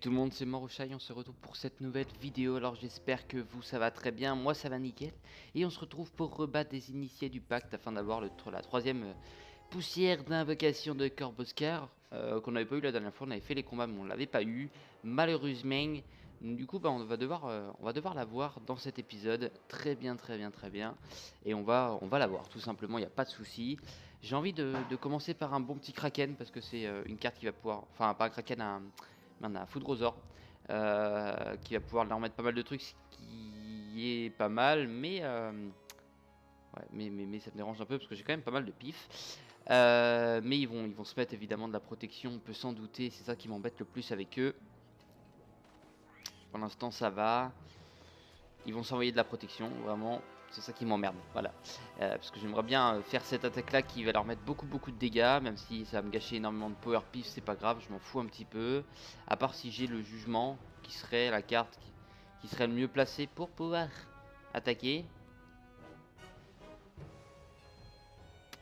Tout le monde, c'est Marochai, on se retrouve pour cette nouvelle vidéo. Alors j'espère que vous ça va très bien, moi ça va nickel. Et on se retrouve pour rebattre des initiés du pacte afin d'avoir la troisième poussière d'invocation de Corvoscar qu'on n'avait pas eu la dernière fois. On avait fait les combats mais on l'avait pas eu malheureusement. Du coup on va devoir la voir dans cet épisode. Très bien, très bien, très bien. Et on va la voir tout simplement, il n'y a pas de souci. J'ai envie de commencer par un bon petit Kraken parce que c'est une carte qui va pouvoir, enfin pas un Kraken, un Foudrosaur qui va pouvoir leur mettre pas mal de trucs, ce qui est pas mal, mais ouais, mais ça me dérange un peu parce que j'ai quand même pas mal de pif. Mais ils vont se mettre évidemment de la protection, on peut s'en douter, c'est ça qui m'embête le plus avec eux. Pour l'instant ça va. Ils vont s'envoyer de la protection, vraiment, c'est ça qui m'emmerde, voilà. Parce que j'aimerais bien faire cette attaque là qui va leur mettre beaucoup de dégâts, même si ça va me gâcher énormément de power pif, c'est pas grave, je m'en fous un petit peu. À part si j'ai le jugement, qui serait la carte qui serait le mieux placée pour pouvoir attaquer.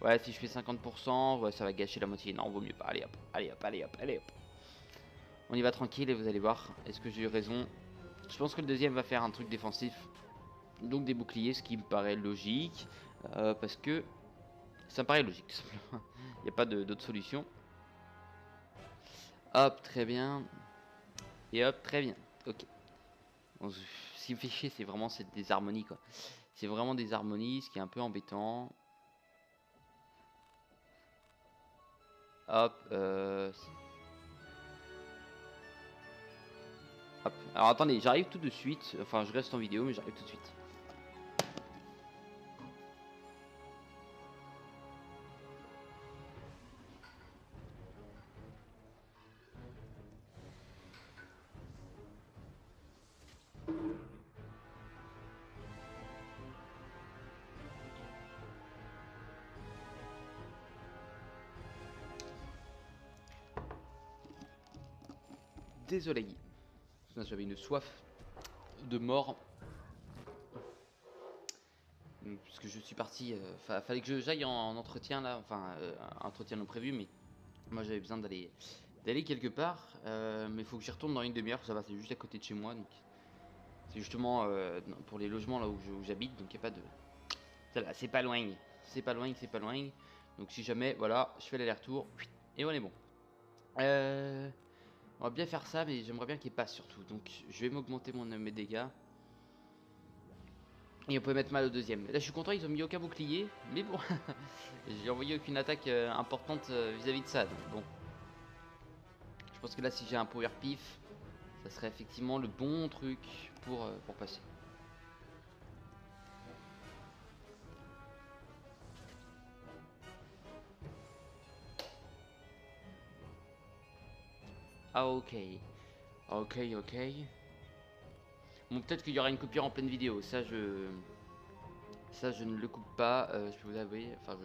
Ouais, si je fais 50%, ouais, ça va gâcher la moitié. Non, vaut mieux pas. Allez hop, allez hop, allez hop, allez hop. On y va tranquille et vous allez voir. Est-ce que j'ai eu raison? Je pense que le deuxième va faire un truc défensif. Donc des boucliers, ce qui me paraît logique. Parce que ça me paraît logique, tout simplement. Il n'y a pas d'autre solution. Hop, très bien. Et hop, très bien. Ok. Bon, ce qui me fait chier, c'est vraiment des harmonies, quoi. C'est vraiment des harmonies, ce qui est un peu embêtant. Hop, hop. Alors attendez, j'arrive tout de suite. Enfin, je reste en vidéo, mais j'arrive tout de suite. Désolé. J'avais une soif de mort. Parce que je suis parti. Fallait que j'aille en entretien là. Enfin, entretien non prévu, mais moi j'avais besoin d'aller quelque part. Mais il faut que j'y retourne dans une demi-heure. Ça va, c'est juste à côté de chez moi. Donc c'est justement pour les logements là où j'habite. Donc il n'y a pas de. Ça va, c'est pas loin. C'est pas loin, c'est pas loin. Donc si jamais, voilà, je fais l'aller-retour. Et on est bon. On va bien faire ça, mais j'aimerais bien qu'il passe surtout. Donc je vais m'augmenter mes dégâts. Et on peut mettre mal au deuxième. Là je suis content, ils ont mis aucun bouclier. Mais bon, j'ai envoyé aucune attaque importante vis-à-vis de ça. Donc bon. Je pense que là si j'ai un power pif, ça serait effectivement le bon truc pour passer. Ah ok. Ok, ok. Bon, peut-être qu'il y aura une coupure en pleine vidéo. Ça je ne le coupe pas. Je peux vous avouer. Enfin,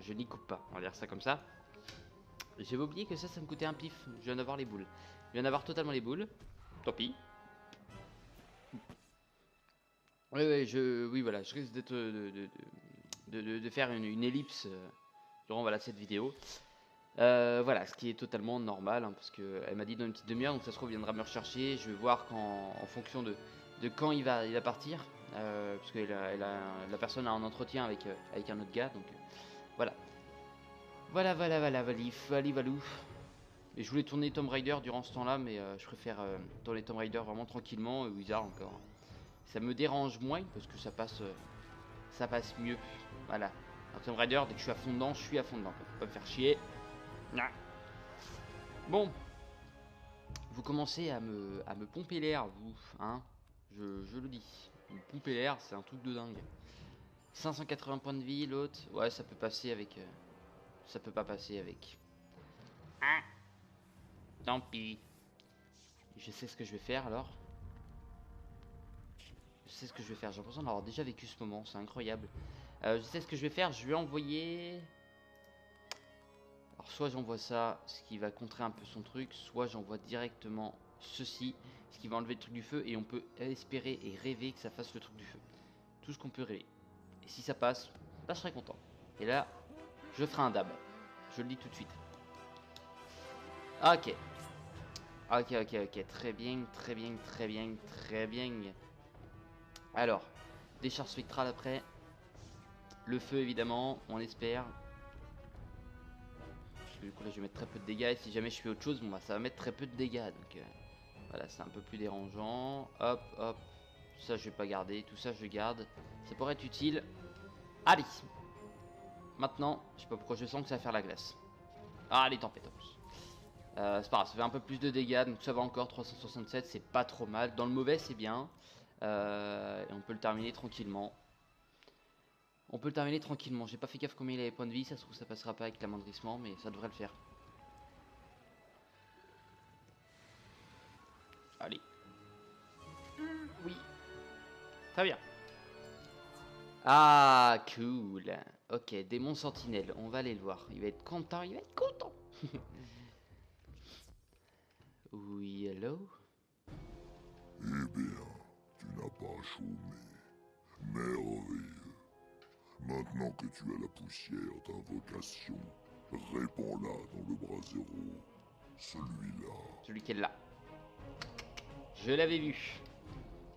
je n'y coupe pas. On va dire ça comme ça. J'avais oublié que ça me coûtait un pif. Je viens d'avoir les boules. Je viens d'avoir totalement les boules. Tant pis. Oui, voilà. Je risque d'être de faire une ellipse durant voilà cette vidéo. Voilà, ce qui est totalement normal, hein, parce qu'elle m'a dit dans une petite demi-heure, donc ça se trouve, il viendra me rechercher. Je vais voir en fonction de quand il va partir, parce que la personne a un entretien avec un autre gars, donc voilà. Voilà, valif, valou. Et je voulais tourner Tomb Raider durant ce temps-là, mais je préfère tourner Tomb Raider vraiment tranquillement, Wizard encore. Ça me dérange moins, parce que ça passe mieux, voilà. Alors Tomb Raider, dès que je suis à fond dedans, je suis à fond dedans, faut pas me faire chier. Ah. Bon, vous commencez à me pomper l'air, vous, hein, je le dis. Me pomper l'air, c'est un truc de dingue. 580 points de vie, l'autre. Ouais, ça peut passer avec... ça peut pas passer avec... Ah, tant pis. Je sais ce que je vais faire, alors. Je sais ce que je vais faire. J'ai l'impression d'avoir déjà vécu ce moment, c'est incroyable. Je sais ce que je vais faire, je vais envoyer... Alors soit j'envoie ça, ce qui va contrer un peu son truc, soit j'envoie directement ceci, ce qui va enlever le truc du feu, et on peut espérer et rêver que ça fasse le truc du feu. Tout ce qu'on peut rêver. Et si ça passe, bah, je serai content. Et là, je ferai un dab. Je le dis tout de suite. Ok. Ok, ok, ok. Très bien, très bien, très bien, très bien. Alors, décharge spectrale après. Le feu, évidemment, on espère. Parce que du coup, là, je vais mettre très peu de dégâts. Et si jamais je fais autre chose, bon, bah, ça va mettre très peu de dégâts. Donc, voilà, c'est un peu plus dérangeant. Hop, hop. Ça, je vais pas garder. Tout ça, je garde. Ça pourrait être utile. Allez. Maintenant, je sais pas pourquoi je sens que ça va faire la glace. Ah, les tempêtes en plus. C'est pas grave, ça fait un peu plus de dégâts, donc ça va encore. 367, c'est pas trop mal. Dans le mauvais, c'est bien. Et on peut le terminer tranquillement. On peut le terminer tranquillement. J'ai pas fait gaffe combien il avait points de vie. Ça se trouve, ça passera pas avec l'amendrissement, mais ça devrait le faire. Allez. Oui. Très bien. Ah, cool. Ok, démon sentinelle. On va aller le voir. Il va être content. Il va être content. Oui, hello. Eh bien, tu n'as pas chômé. Merveilleux. Maintenant que tu as la poussière d'invocation, répands-la dans le bras zéro. Celui-là. Celui qui est là. Je l'avais vu.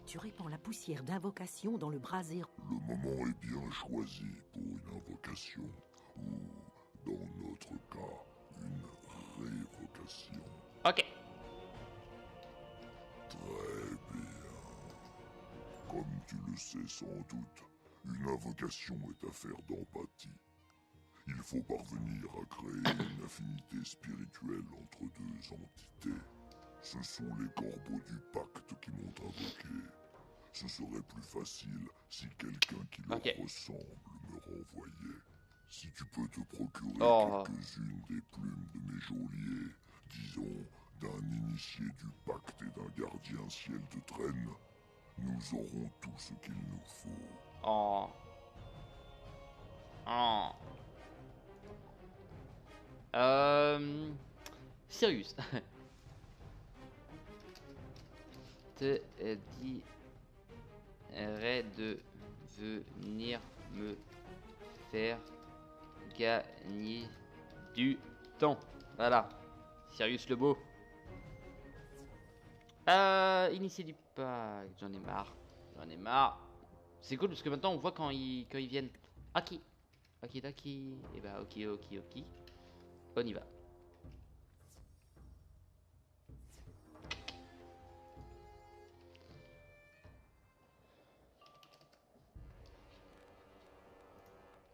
Tu répands la poussière d'invocation dans le brasier. Le moment est bien choisi pour une invocation, ou, dans notre cas, une révocation. Ok. Très bien. Comme tu le sais sans doute, une invocation est affaire d'empathie. Il faut parvenir à créer une affinité spirituelle entre deux entités. Ce sont les corbeaux du pacte qui m'ont invoqué. Ce serait plus facile si quelqu'un qui leur ressemble me renvoyait. Si tu peux te procurer quelques-unes des plumes de mes geôliers, disons d'un initié du pacte et d'un gardien ciel de traîne, nous aurons tout ce qu'il nous faut. Oh. Oh. Sirius. Te dirais de venir me faire gagner du temps. Voilà. Sirius le beau. Initier du pacte. J'en ai marre. J'en ai marre. C'est cool parce que maintenant on voit quand ils viennent. Ok. Ok, ok. Et bah, ok, ok, ok. On y va.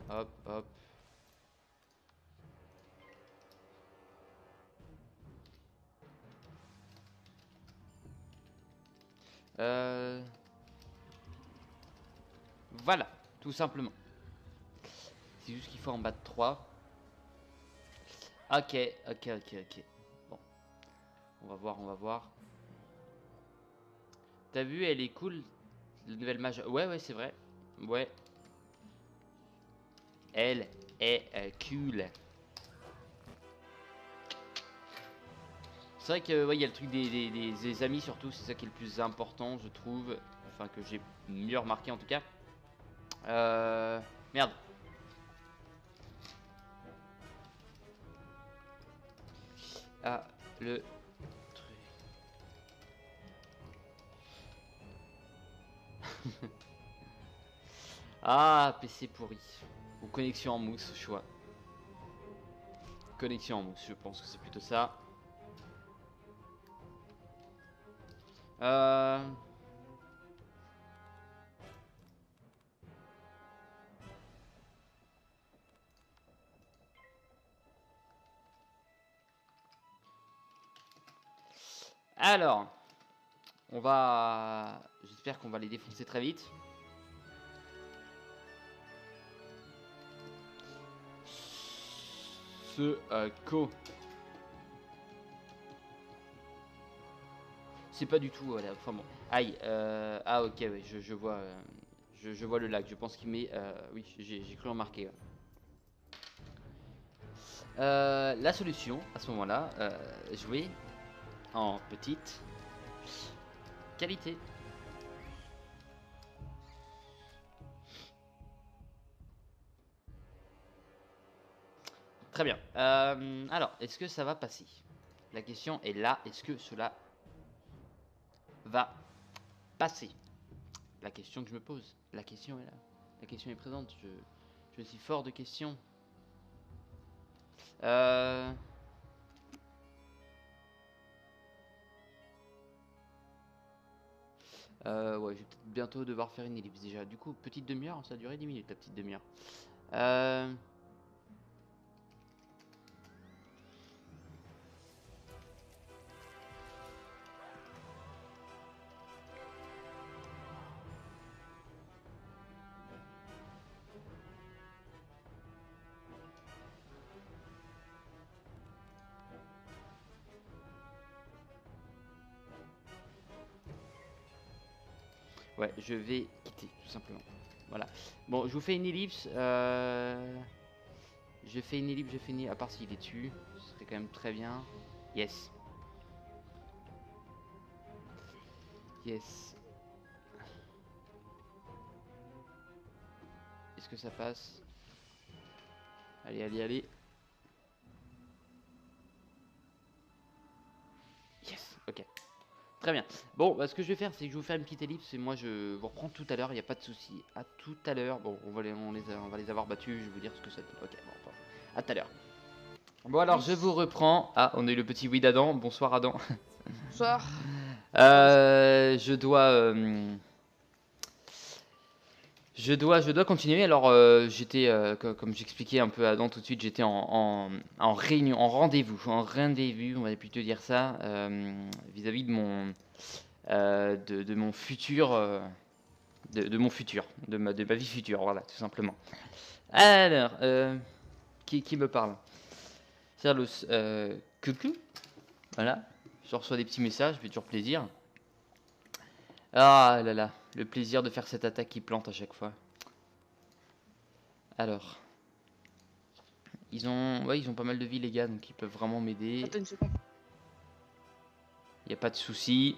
Hop, hop. Voilà, tout simplement. C'est juste qu'il faut en battre 3. Ok, ok, ok, ok. Bon, on va voir, on va voir. T'as vu, elle est cool, la nouvelle mage. Ouais, ouais, c'est vrai. Ouais. Elle est cool. C'est vrai que ouais, il y a le truc des amis surtout, c'est ça qui est le plus important, je trouve. Enfin, que j'ai mieux remarqué en tout cas. Merde. Ah, le truc. Ah, PC pourri. Ou connexion en mousse, choix. Connexion en mousse, je pense que c'est plutôt ça. Euh... Alors, on va... J'espère qu'on va les défoncer très vite. Ce c'est pas du tout, voilà, enfin bon. Aïe, ah ok, ouais, je vois, je vois le lac, je pense qu'il met, oui, j'ai cru remarquer. Ouais. La solution, à ce moment-là, jouer en petite qualité. Très bien. Alors, est-ce que ça va passer? La question est là, est-ce que cela va passer? La question que je me pose, la question est là. La question est présente, je suis fort de questions. Ouais, je vais peut-être bientôt devoir faire une ellipse déjà. Du coup, petite demi-heure, ça a duré 10 minutes la petite demi-heure. Ouais, je vais quitter, tout simplement. Voilà. Bon, je vous fais une ellipse. Je fais une ellipse, je finis. À part s'il est dessus, ce serait quand même très bien. Yes. Yes. Est-ce que ça passe? Allez, allez, allez. Yes, ok. Très bien. Bon, bah, ce que je vais faire, c'est que je vais vous faire une petite ellipse et moi je vous reprends tout à l'heure, il n'y a pas de souci. À tout à l'heure. Bon, on va les avoir battus, je vais vous dire ce que ça donne. Ok, bon, à tout à l'heure. Bon, alors je vous reprends. Ah, on a eu le petit oui d'Adam. Bonsoir, Adam. Bonsoir. Je dois continuer. Alors, j'étais, comme j'expliquais un peu à Adam tout de suite, j'étais en réunion, en rendez-vous, on va plutôt dire ça, vis-à-vis de mon futur, de mon futur, de ma vie future, voilà, tout simplement. Alors, qui me parle? Carlos, coucou. Voilà, je reçois des petits messages, fait toujours plaisir. Ah là là, le plaisir de faire cette attaque qui plante à chaque fois. Alors, ils ont pas mal de vie les gars, donc ils peuvent vraiment m'aider. Attends une seconde. Y a pas de souci.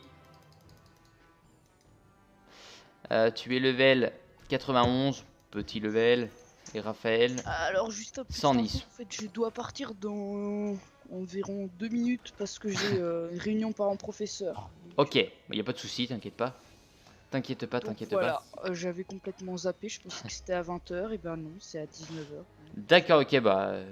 Tu es level 91, petit level. Et Raphaël, Alors juste un petit 110. instant, en fait, je dois partir dans environ 2 minutes parce que j'ai une réunion parents-professeurs. Ok, y a pas de souci, t'inquiète pas. T'inquiète pas, Donc t'inquiète voilà, pas. j'avais complètement zappé, je pensais que c'était à 20h, et ben non, c'est à 19h. D'accord, ok, bonne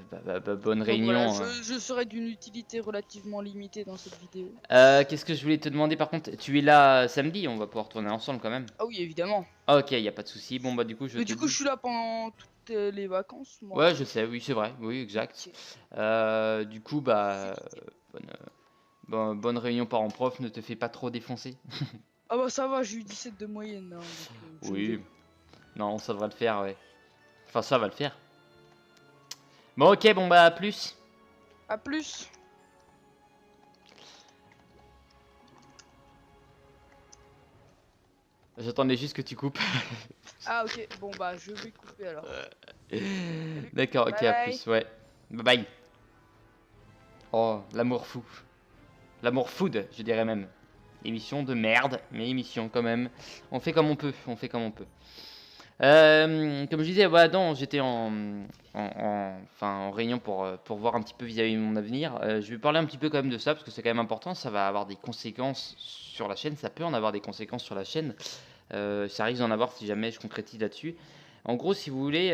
Donc réunion. voilà, je serai d'une utilité relativement limitée dans cette vidéo. Qu'est-ce que je voulais te demander par contre? Tu es là samedi, on va pouvoir tourner ensemble quand même. Ah oui, évidemment. Ah, ok, y a pas de souci. Bon bah du coup je Mais te du coup, dis. je suis là pendant toutes les vacances, moi. Ouais, je sais, oui, c'est vrai, oui, exact. Ok. Du coup, bonne réunion parents-prof, ne te fais pas trop défoncer. Ah bah ça va, j'ai eu 17 de moyenne. Hein, donc, Oui, non, ça devrait le faire, ouais. Enfin, ça va le faire. Bon, ok, bon, bah, à plus. À plus. J'attendais juste que tu coupes. Ah ok, bon bah je vais couper alors. D'accord, ok, Bye à bye. plus, ouais. Bye bye. Oh, l'amour fou. L'amour food, je dirais même. Émission de merde, mais émission quand même. On fait comme on peut, on fait comme on peut. Comme je disais, voilà, non, j'étais en réunion pour voir un petit peu vis-à-vis de mon avenir. Je vais parler un petit peu quand même de ça, parce que c'est quand même important, ça va avoir des conséquences sur la chaîne, ça peut en avoir des conséquences sur la chaîne. Ça risque d'en avoir si jamais je concrétise là-dessus. En gros, si vous voulez,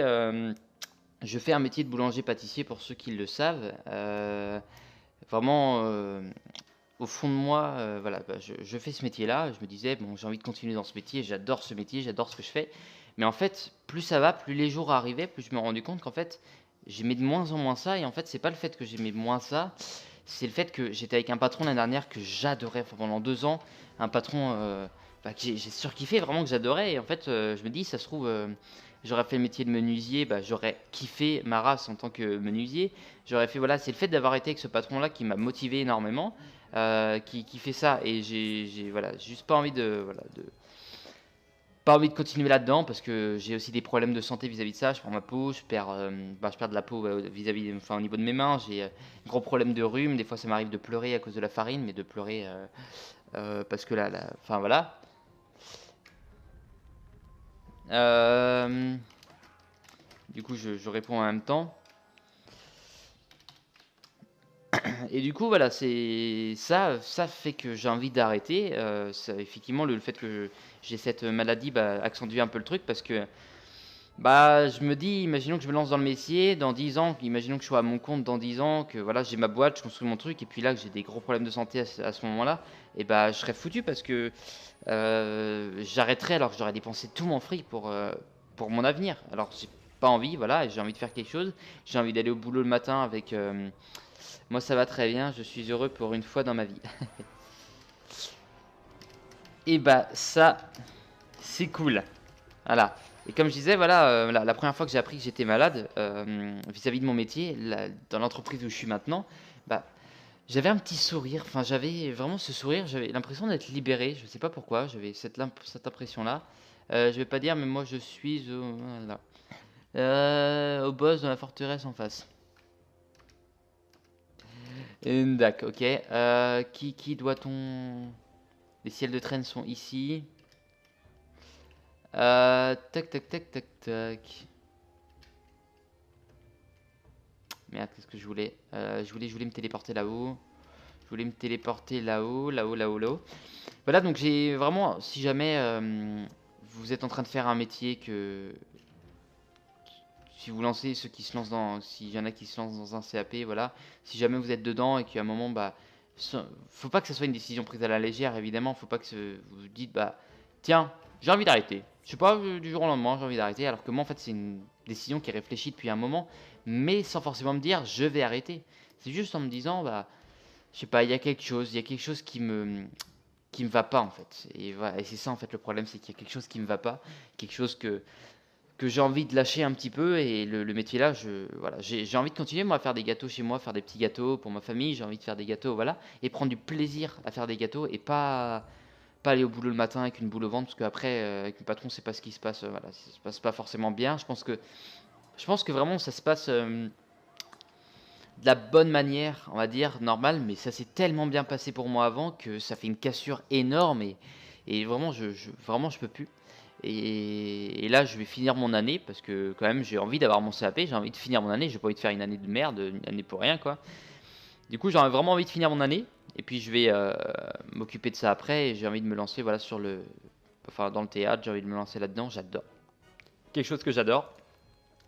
je fais un métier de boulanger-pâtissier pour ceux qui le savent. Vraiment, au fond de moi, voilà, je fais ce métier-là. Je me disais, bon, j'ai envie de continuer dans ce métier, j'adore ce métier, j'adore ce que je fais. Mais en fait, plus ça va, plus les jours arrivaient, plus je me rendais compte qu'en fait, j'aimais de moins en moins ça. Et en fait, c'est pas le fait que j'aimais moins ça, c'est le fait que j'étais avec un patron l'année dernière que j'adorais, enfin, pendant 2 ans. Un patron que j'ai surkiffé, vraiment que j'adorais. Et en fait, je me dis, ça se trouve, j'aurais fait le métier de menuisier, j'aurais kiffé ma race en tant que menuisier. J'aurais fait, voilà, c'est le fait d'avoir été avec ce patron-là qui m'a motivé énormément, qui fait ça. Et voilà, juste pas envie pas envie de continuer là-dedans parce que j'ai aussi des problèmes de santé vis-à-vis de ça. Je perds ma peau, je perds de la peau vis-à-vis, enfin au niveau de mes mains. J'ai gros problème de rhume. Des fois, ça m'arrive de pleurer à cause de la farine, mais de pleurer parce que enfin voilà. Du coup, je réponds en même temps. Et du coup, voilà, c'est ça fait que j'ai envie d'arrêter. Effectivement, le fait que j'ai cette maladie accentue un peu le truc parce que je me dis, imaginons que je me lance dans le métier dans 10 ans, imaginons que je sois à mon compte dans 10 ans, que voilà, j'ai ma boîte, je construis mon truc, et puis là, que j'ai des gros problèmes de santé à ce moment-là, et je serais foutu parce que j'arrêterais alors que j'aurais dépensé tout mon fric pour mon avenir. Alors, j'ai pas envie, voilà, et j'ai envie de faire quelque chose. J'ai envie d'aller au boulot le matin avec. Moi, ça va très bien, je suis heureux pour une fois dans ma vie. Et ça, c'est cool. Voilà. Et comme je disais, voilà, la première fois que j'ai appris que j'étais malade, vis-à-vis de mon métier, dans l'entreprise où je suis maintenant, bah, j'avais un petit sourire. Enfin, j'avais vraiment ce sourire. J'avais l'impression d'être libéré. Je sais pas pourquoi. J'avais cette impression-là. Je vais pas dire, mais moi, je suis voilà, au boss de la forteresse en face. D'accord, ok. Qui doit-on... Les ciels de traîne sont ici. Tac, tac, tac, tac, tac. Merde, qu'est-ce que je voulais je voulais me téléporter là-haut. Je voulais me téléporter là-haut, là-haut, là-haut, là-haut. Voilà, donc j'ai vraiment... Si jamais vous êtes en train de faire un métier que... Si vous lancez ceux qui se lancent dans... S'il y en a qui se lancent dans un CAP, voilà. Si jamais vous êtes dedans et qu'à un moment, faut pas que ce soit une décision prise à la légère, évidemment. Faut pas que vous vous dites, tiens, j'ai envie d'arrêter. Je sais pas, du jour au lendemain, j'ai envie d'arrêter. Alors que moi, en fait, c'est une décision qui est réfléchie depuis un moment, mais sans forcément me dire, je vais arrêter. C'est juste en me disant, je sais pas, il y a quelque chose qui me va pas, en fait. Et voilà, et c'est ça, en fait, le problème, c'est qu'il y a quelque chose qui me va pas, quelque chose que j'ai envie de lâcher un petit peu. Et le métier là, voilà, j'ai envie de continuer moi à faire des gâteaux chez moi, faire des petits gâteaux pour ma famille. J'ai envie de faire des gâteaux, voilà, et prendre du plaisir à faire des gâteaux et pas aller au boulot le matin avec une boule au ventre parce qu'après avec le patron c'est pas ce qui se passe, voilà, ça se passe pas forcément bien. Je pense que vraiment ça se passe de la bonne manière, on va dire normale, mais ça s'est tellement bien passé pour moi avant que ça fait une cassure énorme. Et vraiment vraiment je peux plus. Et là, je vais finir mon année parce que quand même, j'ai envie d'avoir mon CAP, j'ai envie de finir mon année, j'ai pas envie de faire une année de merde, une année pour rien, quoi. Du coup, j'aurais vraiment envie de finir mon année et puis je vais m'occuper de ça après et j'ai envie de me lancer, voilà, dans le théâtre, j'ai envie de me lancer là-dedans, j'adore. Quelque chose que j'adore.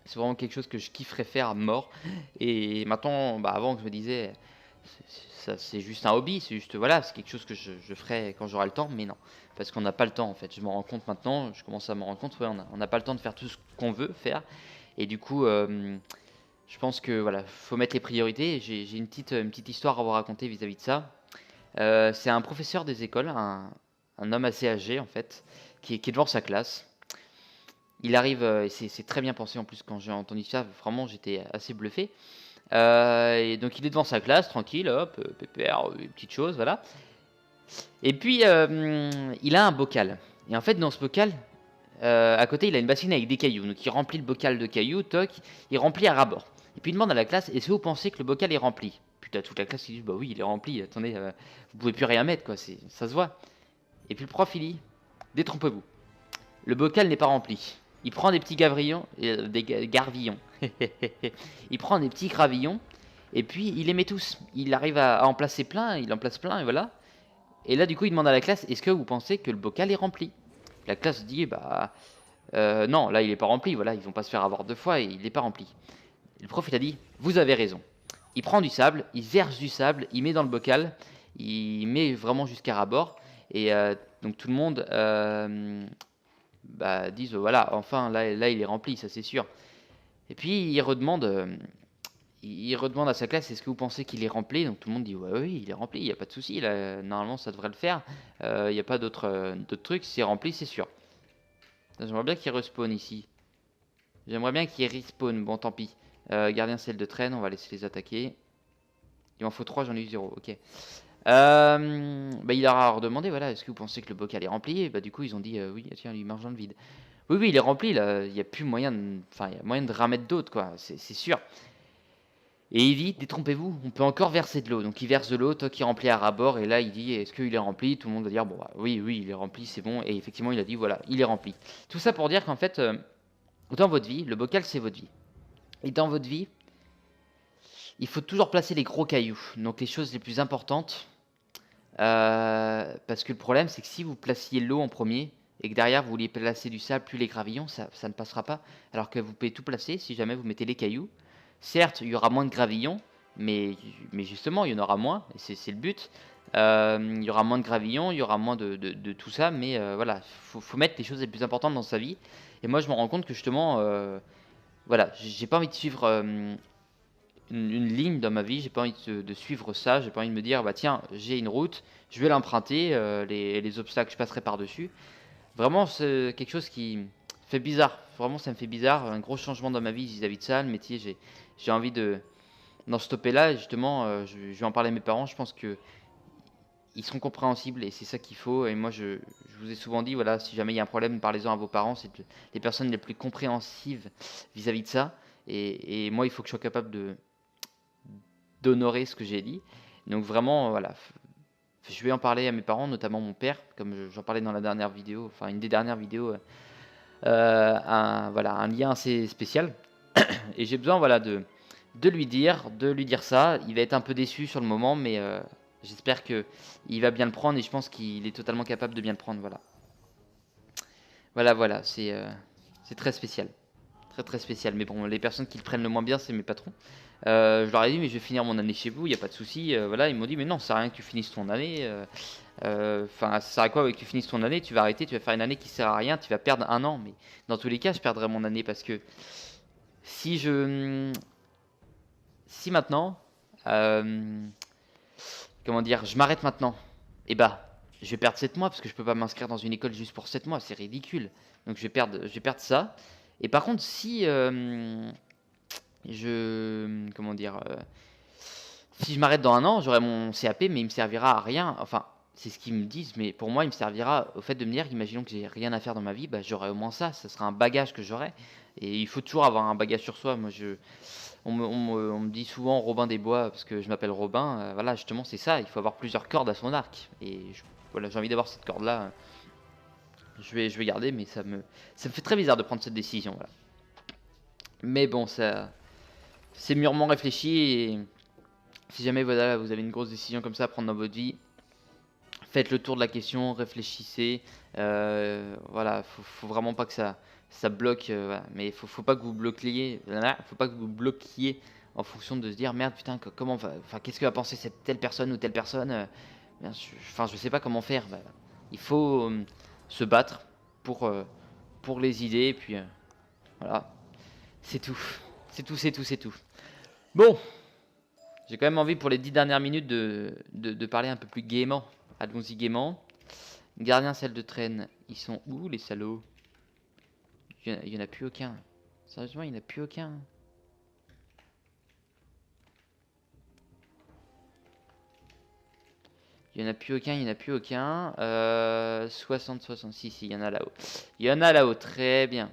C'est vraiment quelque chose que je kifferais faire à mort. Et maintenant, avant que je me disais, c'est juste un hobby, c'est juste, voilà, c'est quelque chose que je ferai quand j'aurai le temps, mais non, parce qu'on n'a pas le temps en fait. Je m'en rends compte maintenant, je commence à m'en rendre compte, ouais, on n'a pas le temps de faire tout ce qu'on veut faire. Et du coup, je pense que voilà, faut mettre les priorités. J'ai une petite histoire à vous raconter vis-à-vis de ça. C'est un professeur des écoles, un homme assez âgé en fait, qui est devant sa classe. Il arrive, et c'est très bien pensé en plus quand j'ai entendu ça, vraiment j'étais assez bluffé. Et donc il est devant sa classe, tranquille, hop, pépère, une petite chose, voilà. Et puis il a un bocal. Et en fait dans ce bocal, à côté il a une bassine avec des cailloux. Donc il remplit le bocal de cailloux, toc, il remplit à ras-bord. Et puis il demande à la classe, est-ce que vous pensez que le bocal est rempli? Putain, toute la classe il dit, bah oui il est rempli, attendez, vous pouvez plus rien mettre quoi, ça se voit. Et puis le prof il dit, détrompez-vous, le bocal n'est pas rempli. Il prend des petits garvillons. Il prend des petits gravillons et puis il les met tous. Il arrive à en placer plein, il en place plein et voilà. Et là du coup il demande à la classe, est-ce que vous pensez que le bocal est rempli? La classe dit, non, là il est pas rempli, voilà, ils vont pas se faire avoir deux fois et il n'est pas rempli. Et le prof il a dit, vous avez raison. Il prend du sable, il verse du sable, il met dans le bocal, il met vraiment jusqu'à ras-bord et donc tout le monde disent voilà, enfin là il est rempli, ça c'est sûr. Et puis il redemande à sa classe, est-ce que vous pensez qu'il est rempli? Donc tout le monde dit ouais, oui, il est rempli, il n'y a pas de souci, là, normalement ça devrait le faire. Il n'y a pas d'autres trucs, c'est rempli, c'est sûr. J'aimerais bien qu'il respawn ici. J'aimerais bien qu'il respawn, bon tant pis. Gardien celle de traîne, on va laisser les attaquer. Il m'en faut 3, j'en ai eu 0, ok. Il leur a redemandé, voilà, est-ce que vous pensez que le bocal est rempli? Et du coup ils ont dit oui, tiens, il marche dans le vide. Oui, oui, il est rempli là, il n'y a plus moyen de... Enfin, il y a moyen de ramettre d'autres quoi, c'est sûr. Et il dit, détrompez-vous, on peut encore verser de l'eau. Donc il verse de l'eau, toi qui remplit à ras-bord, et là il dit, est-ce qu'il est rempli? Tout le monde va dire, bon, oui, oui, il est rempli, c'est bon. Et effectivement, il a dit, voilà, il est rempli. Tout ça pour dire qu'en fait, dans votre vie, le bocal c'est votre vie. Et dans votre vie, il faut toujours placer les gros cailloux, donc les choses les plus importantes. Parce que le problème, c'est que si vous placiez l'eau en premier et que derrière vous vouliez placer du sable puis les gravillons, ça ne passera pas. Alors que vous pouvez tout placer si jamais vous mettez les cailloux. Certes, il y aura moins de gravillons, mais justement, il y en aura moins, et c'est le but. Il y aura moins de gravillons, il y aura moins de tout ça, mais voilà, faut mettre les choses les plus importantes dans sa vie. Et moi, je me rends compte que justement, voilà, j'ai pas envie de suivre une ligne dans ma vie, j'ai pas envie de suivre ça, j'ai pas envie de me dire, bah tiens, j'ai une route, je vais l'emprunter, les obstacles, je passerai par-dessus. Vraiment, c'est quelque chose qui fait bizarre. Vraiment, ça me fait bizarre. Un gros changement dans ma vie vis-à-vis de ça. Le métier, j'ai envie d'en stopper là. Et justement, je vais en parler à mes parents. Je pense que ils seront compréhensibles et c'est ça qu'il faut. Et moi, je vous ai souvent dit, voilà, si jamais il y a un problème, parlez-en à vos parents. C'est les personnes les plus compréhensives vis-à-vis de ça. Et moi, il faut que je sois capable d'honorer ce que j'ai dit. Donc vraiment, voilà, je vais en parler à mes parents, notamment mon père, comme j'en parlais dans la dernière vidéo, enfin une des dernières vidéos, voilà, un lien assez spécial. Et j'ai besoin, voilà, de lui dire ça. Il va être un peu déçu sur le moment, mais j'espère que il va bien le prendre et je pense qu'il est totalement capable de bien le prendre. Voilà, voilà, c'est très spécial. Très très spécial. Mais bon, les personnes qui le prennent le moins bien, c'est mes patrons. Je leur ai dit, mais je vais finir mon année chez vous, il n'y a pas de souci. Voilà, ils m'ont dit, mais non, ça sert à rien que tu finisses ton année. Enfin, ça sert à quoi que tu finisses ton année? Tu vas arrêter, tu vas faire une année qui sert à rien, tu vas perdre un an. Mais dans tous les cas, je perdrai mon année parce que si si maintenant, comment dire, je m'arrête maintenant, et bah, je vais perdre 7 mois parce que je peux pas m'inscrire dans une école juste pour 7 mois, c'est ridicule. Donc je vais perdre ça. Et par contre, si comment dire, si je m'arrête dans un an, j'aurai mon CAP, mais il me servira à rien. Enfin, c'est ce qu'ils me disent, mais pour moi, il me servira au fait de me dire, imaginons que j'ai rien à faire dans ma vie, bah, j'aurai au moins ça. Ça sera un bagage que j'aurai. Et il faut toujours avoir un bagage sur soi. Moi, on me dit souvent Robin des Bois parce que je m'appelle Robin. Voilà, justement, c'est ça. Il faut avoir plusieurs cordes à son arc. Et voilà, j'ai envie d'avoir cette corde-là. Je vais garder, mais ça me fait très bizarre de prendre cette décision. Voilà. Mais bon, c'est mûrement réfléchi. Et si jamais voilà, vous avez une grosse décision comme ça à prendre dans votre vie, faites le tour de la question, réfléchissez. Voilà, faut vraiment pas que ça bloque. Voilà. Mais faut pas que vous bloquiez. Faut pas que vous bloquiez en fonction de se dire merde putain comment enfin qu'est-ce que va penser cette telle personne ou telle personne. Enfin je sais pas comment faire. Bah, il faut se battre pour les idées. Et puis voilà, c'est tout. C'est tout. Bon, j'ai quand même envie pour les 10 dernières minutes de parler un peu plus gaiement. Allons-y gaiement. Gardien, salle de traîne, ils sont où les salauds? Il y en a plus aucun. Sérieusement, il n'y en a plus aucun. Il n'y en a plus aucun, il n'y en a plus aucun. 60, 66, il y en a là-haut. Il y en a là-haut, très bien.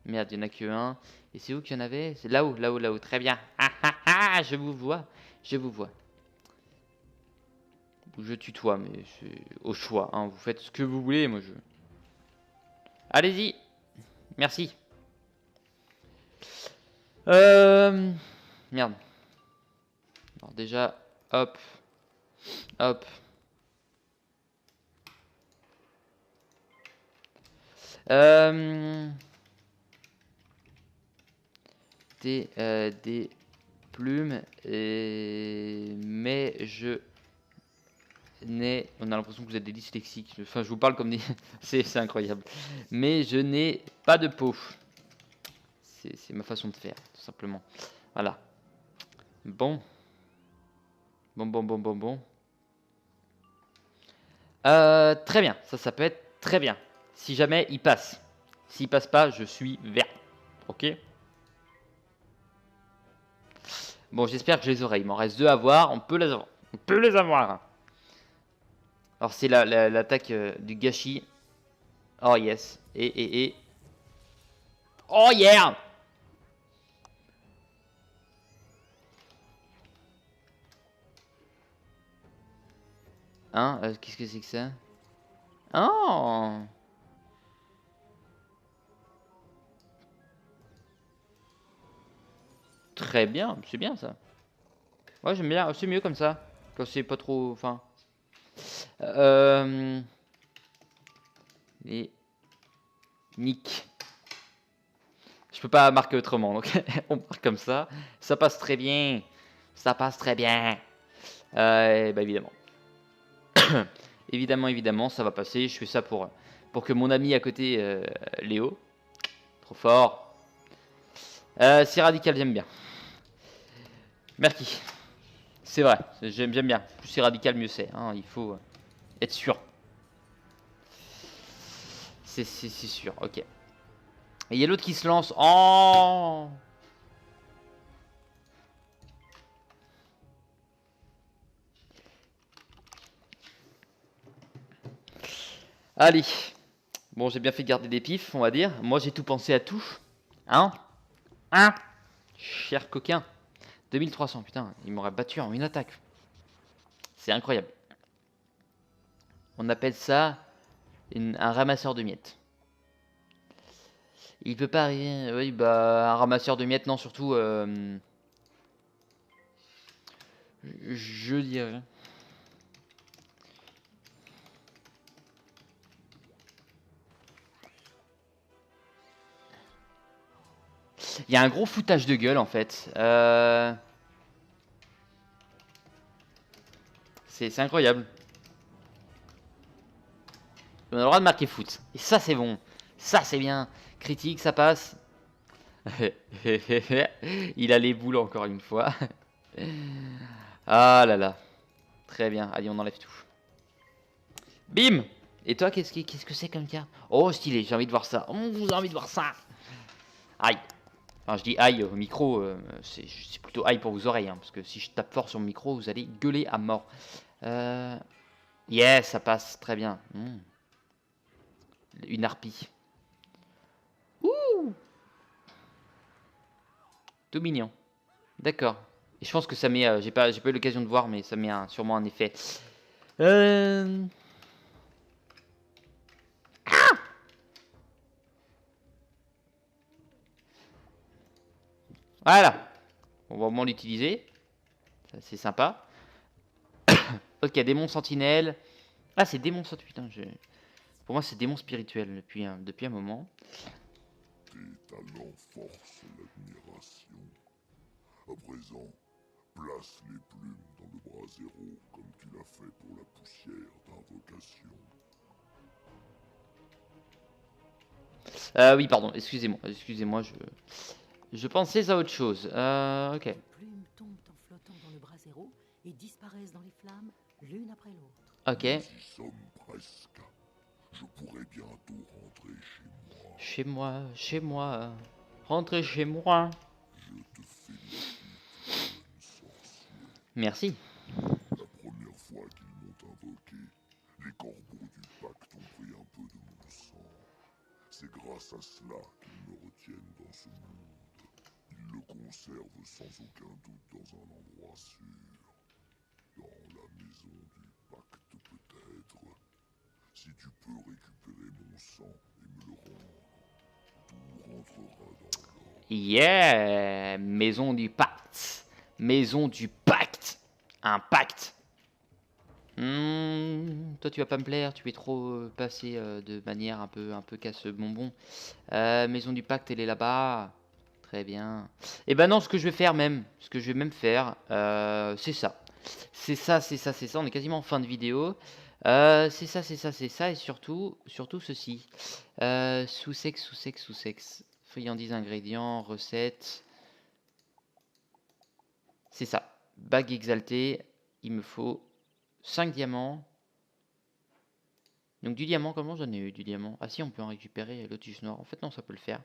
Merde, il n'y en a que un. Et c'est où qu'il y en avait? C'est là-haut, là-haut, là-haut, très bien. Ah ah ah, je vous vois, je vous vois. Je tutoie, mais c'est au choix. Hein. Vous faites ce que vous voulez, moi je... Allez-y. Merci. Merde. Alors déjà, hop. Hop. Des plumes. Mais je... On a l'impression que vous êtes des dyslexiques. Enfin, je vous parle comme des... c'est incroyable. Mais je n'ai pas de peau. C'est ma façon de faire, tout simplement. Voilà. Bon. Bon. Très bien. Ça peut être très bien. Si jamais il passe. S'il passe pas, je suis vert. Ok? Bon, j'espère que je les aurai. Il m'en reste 2 à voir. On peut les avoir. On peut les avoir. Alors, c'est l'attaque du gâchis. Oh, yes. Et... Oh, yeah! Hein? Qu'est-ce que c'est que ça? Oh! Très bien. C'est bien, ça. Ouais, j'aime bien. C'est mieux comme ça. Quand c'est pas trop. Enfin. Euh... Et. Nick. Je peux pas marquer autrement. Donc, on marque comme ça. Ça passe très bien. Ça passe très bien. Bah, évidemment. évidemment, ça va passer. Je fais ça pour que mon ami à côté, Léo. Trop fort. C'est radical, j'aime bien. Merci. C'est vrai, j'aime bien. Plus c'est radical, mieux c'est. Hein, il faut être sûr. C'est sûr, ok. Et il y a l'autre qui se lance. Oh! Allez. Bon, j'ai bien fait garder des pifs, on va dire. Moi, j'ai tout pensé à tout. Hein? Hein? Cher coquin. 2300, putain, il m'aurait battu en une attaque. C'est incroyable. On appelle ça un ramasseur de miettes. Il peut pas arriver. Oui, bah, un ramasseur de miettes, non, surtout. Je dirais. Il y a un gros foutage de gueule en fait. C'est incroyable. On a le droit de marquer foot. Et ça c'est bon. Ça c'est bien. Critique, ça passe. Il a les boules encore une fois. Ah là là. Très bien. Allez, on enlève tout. Bim. Et toi, qu'est-ce que c'est comme carte? Oh, stylé, j'ai envie de voir ça. Oh, j'ai envie de voir ça. Aïe. Enfin, je dis aïe au micro, c'est plutôt aïe pour vos oreilles, hein, parce que si je tape fort sur le micro, vous allez gueuler à mort. Yes, ça passe très bien. Une harpie. Ouh. Tout mignon. D'accord. Et je pense que ça met, j'ai pas eu l'occasion de voir, mais ça met sûrement un effet. Voilà. On va au moins l'utiliser. C'est sympa. Ok, démon sentinelle. Ah, c'est démon sentinelle. Putain, pour moi, c'est démon spirituel depuis un moment. Tes talents forcent l'admiration. À présent, place les plumes dans le bras zéro comme tu l'as fait pour la poussière d'invocation. Oui, pardon, excusez-moi, je pensais à autre chose. Ok. Les plumes tombent en flottant dans le bras zéro et disparaissent dans les flammes, l'une après l'autre. Ok. Nous y sommes presque. Je pourrais bientôt rentrer chez moi. Chez moi. Rentrez chez moi. Je te félicite, jeune sorcier. Merci. La première fois qu'ils m'ont invoqué, les corbeaux du pacte ont pris un peu de mon sang. C'est grâce à cela qu'ils me retiennent dans ce monde. Ils le conservent sans aucun doute dans un endroit sûr. Dans la maison du pacte peut-être. Si tu peux récupérer mon sang et me le rendre, tout rentrera dans l'ordre. Yeah. Maison du pacte. Maison du pacte. Un pacte. Toi tu vas pas me plaire, tu es trop passé de manière un peu casse-bonbon. Maison du pacte, elle est là-bas. Très bien. Et ben non, ce que je vais même faire, c'est ça. C'est ça. On est quasiment en fin de vidéo. C'est ça, et surtout ceci. Sous-sexe. Friandises, ingrédients, recettes. C'est ça. Bague exaltée. Il me faut 5 diamants. Donc du diamant, comment j'en ai eu du diamant? Ah si, on peut en récupérer, lotus noir. En fait non, ça peut le faire.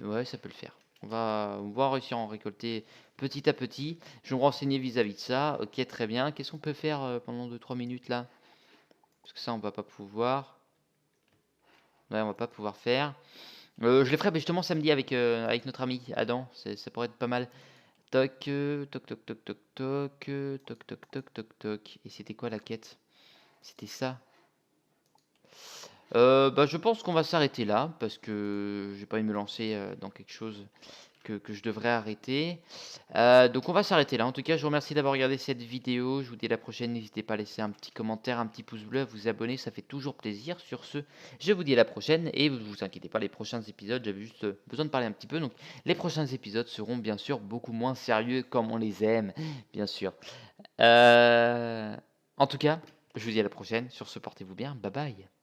Ouais, ça peut le faire. On va réussir à en récolter petit à petit. Je vais me renseigner vis-à-vis de ça. Ok, très bien. Qu'est-ce qu'on peut faire pendant 2-3 minutes là? Parce que ça, on va pas pouvoir. Ouais, on va pas pouvoir faire. Je les ferai justement samedi avec notre ami Adam. Ça pourrait être pas mal. Toc, toc, toc, toc, toc, toc, toc, toc, toc, toc, toc. Et c'était quoi la quête? C'était ça. Bah, je pense qu'on va s'arrêter là parce que j'ai pas envie de me lancer dans quelque chose que je devrais arrêter. Donc on va s'arrêter là. En tout cas, je vous remercie d'avoir regardé cette vidéo. Je vous dis à la prochaine. N'hésitez pas à laisser un petit commentaire, un petit pouce bleu, à vous abonner. Ça fait toujours plaisir. Sur ce, je vous dis à la prochaine. Et vous inquiétez pas, les prochains épisodes, j'avais juste besoin de parler un petit peu. Donc les prochains épisodes seront bien sûr beaucoup moins sérieux comme on les aime, bien sûr. En tout cas, je vous dis à la prochaine. Sur ce, portez-vous bien. Bye bye.